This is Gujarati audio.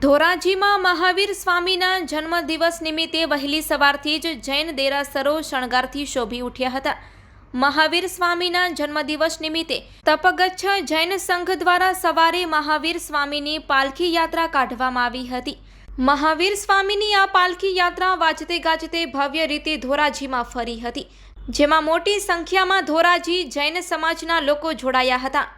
ધોરાજીમાં મહાવીર સ્વામીના જન્મદિવસ નિમિત્તે વહેલી સવારથી જ જૈન દેરાસરો શણગારથી શોભી ઉઠ્યા હતા। મહાવીર સ્વામીના જન્મદિવસ નિમિત્તે તપગચ્છ જૈન સંઘ દ્વારા સવારે મહાવીર સ્વામીની પાલખી યાત્રા કાઢવામાં આવી હતી। મહાવીર સ્વામીની આ પાલખી યાત્રા વાજતે ગાજતે ભવ્ય રીતે ધોરાજીમાં ફરી હતી, જેમાં મોટી સંખ્યામાં ધોરાજી જૈન સમાજના લોકો જોડાયા હતા।